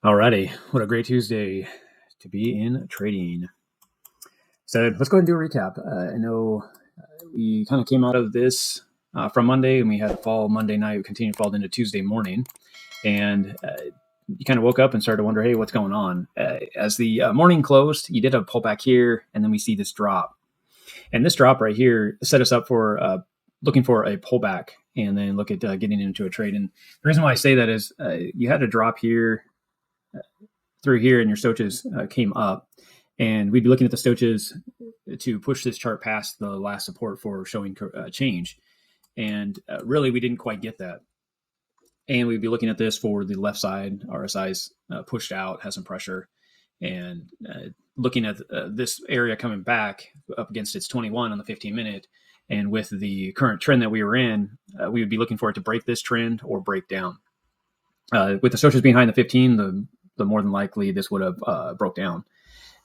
Alrighty, what a great Tuesday to be in trading. So let's go ahead and do a recap. I know we kind of came out of this from Monday, and we had a fall Monday night. We continued to fall into Tuesday morning, and you kind of woke up and started to wonder, hey, what's going on? As the morning closed, you did a pullback here, and then we see this drop. And this drop right here set us up for looking for a pullback, and then look at getting into a trade. And the reason why I say that is you had a drop here through here, and your stochas came up, and we'd be looking at the stochas to push this chart past the last support for showing change. And really, we didn't quite get that. And we'd be looking at this for the left side. RSI's pushed out, has some pressure, and looking at this area coming back up against its 21 on the 15-minute. And with the current trend that we were in, we would be looking for it to break this trend or break down. With the stochas behind the 15, the more than likely this would have broke down.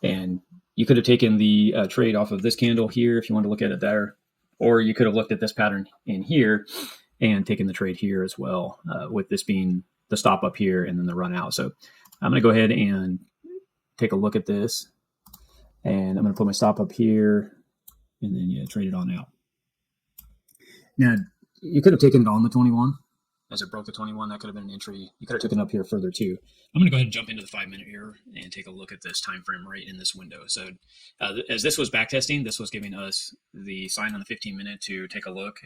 And you could have taken the trade off of this candle here if you want to look at it there, or you could have looked at this pattern in here and taken the trade here as well, with this being the stop up here and then the run out. So I'm going to go ahead and take a look at this, and I'm going to put my stop up here and then trade it on out. Now, you could have taken it on the 21. As it broke the 21, that could have been an entry. You could have taken it up here further too. I'm going to go ahead and jump into the 5-minute here and take a look at this time frame right in this window. So as this was backtesting, this was giving us the sign on the 15-minute to take a look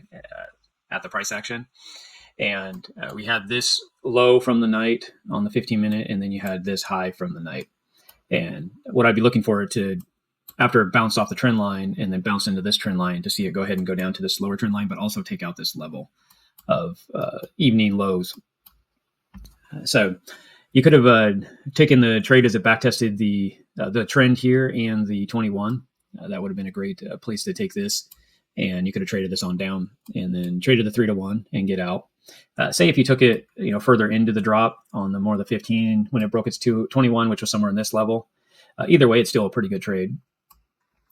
at the price action. And we had this low from the night on the 15-minute, and then you had this high from the night. And what I'd be looking for to, after it bounced off the trend line and then bounced into this trend line, to see it go ahead and go down to this lower trend line, but also take out this level of evening lows. So you could have taken the trade as it backtested the trend here and the 21. That would have been a great place to take this, and you could have traded this on down and then traded the 3-to-1 and get out. Say if you took it further into the drop on the more of the 15 when it broke its 21, which was somewhere in this level. Either way, it's still a pretty good trade.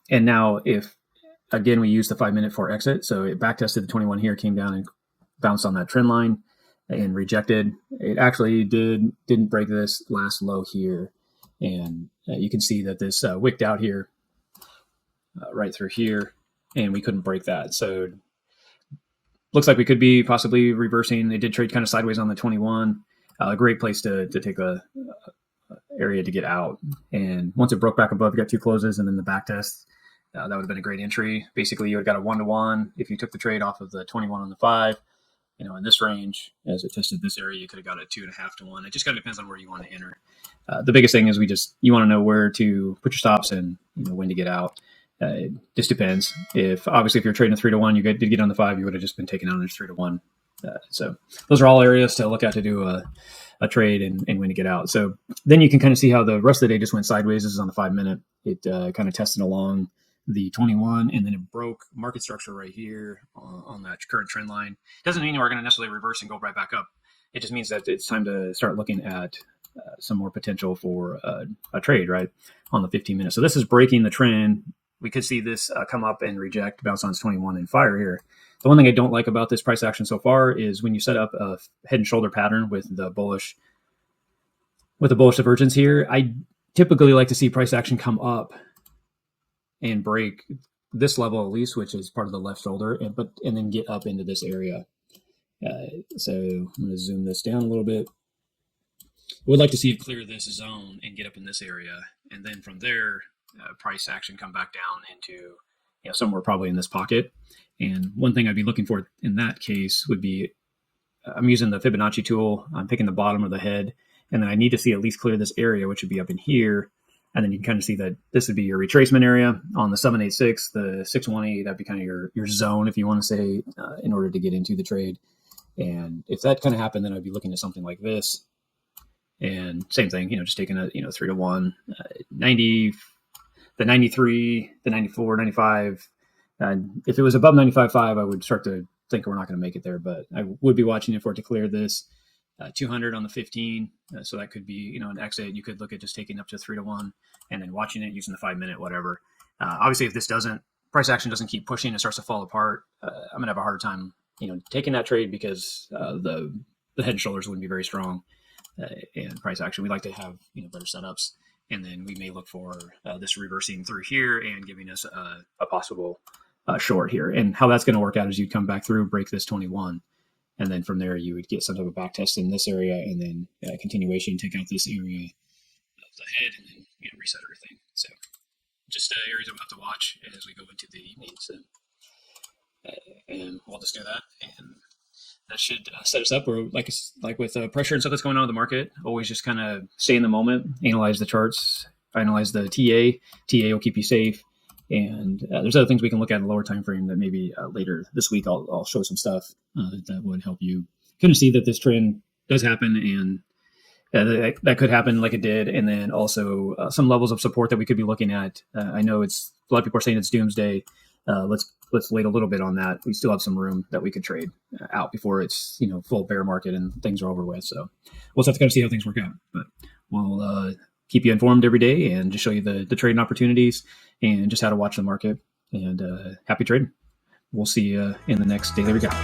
And now if again we use the 5-minute for exit, so it backtested the 21 here, came down and bounced on that trend line and rejected. It actually didn't break this last low here, and you can see that this wicked out here right through here, and we couldn't break that. So looks like we could be possibly reversing. It did trade kind of sideways on the 21. A great place to take a area to get out. And once it broke back above, you got two closes, and then the back test. That would have been a great entry. Basically, you would have got a 1-to-1 if you took the trade off of the 21 on the 5. In this range, as it tested this area, you could have got a 2.5-to-1. It just kind of depends on where you want to enter. The biggest thing is you want to know where to put your stops and when to get out. It just depends. If you're trading a 3-to-1, you did get on the 5, you would have just been taken out as 3-to-1. So those are all areas to look at to do a trade and when to get out. So then you can kind of see how the rest of the day just went sideways. This is on the 5-minute. It kind of tested along the 21, and then it broke market structure right here on that current trend line. Doesn't mean we're going to necessarily reverse and go right back up. It just means that it's time to start looking at some more potential for a trade right on the 15 minutes. So this is breaking the trend. We could see this come up and reject, bounce on its 21 and fire here. The one thing I don't like about this price action so far is when you set up a head and shoulder pattern with the bullish divergence here, I typically like to see price action come up and break this level at least, which is part of the left shoulder, and then get up into this area. So I'm going to zoom this down a little bit. Would like to see it clear this zone and get up in this area, and then from there, price action come back down into somewhere probably in this pocket. And one thing I'd be looking for in that case would be, I'm using the Fibonacci tool. I'm picking the bottom of the head, and then I need to see at least clear this area, which would be up in here. And then you can kind of see that this would be your retracement area on the 786, the 618. That'd be kind of your zone, if you want to say, in order to get into the trade. And if that kind of happened, then I'd be looking at something like this. And same thing, just taking a 3-to-1, 90, the 93, the 94, 95. And if it was above 95.5, I would start to think we're not going to make it there. But I would be watching it for it to clear this. 200 on the 15, so that could be an exit. You could look at just taking up to 3-to-1 and then watching it using the 5-minute, whatever. Obviously, if this price action doesn't keep pushing, it starts to fall apart. I'm gonna have a hard time taking that trade, because the head and shoulders wouldn't be very strong. and price action. We like to have better setups, and then we may look for this reversing through here and giving us a possible short here. And how that's going to work out is you'd come back through, break this 21, and then from there you would get some type of back test in this area, and then continuation, take out this area of the head, and then reset everything. So just areas we'll have to watch as we go into the evening. So and we'll just do that, and that should set us up. Or like with pressure and stuff that's going on in the market, always just kind of stay in the moment, analyze the charts, analyze the TA. TA will keep you safe. And there's other things we can look at in the lower time frame that maybe later this week I'll show some stuff that would help you kind of see that this trend does happen, and that could happen like it did. And then also some levels of support that we could be looking at. I know it's a lot of people are saying it's doomsday. Let's wait a little bit on that. We still have some room that we could trade out before it's full bear market and things are over with. So we'll have to kind of see how things work out. But we'll keep you informed every day and just show you the trading opportunities and just how to watch the market. And happy trading. We'll see you in the next daily recap.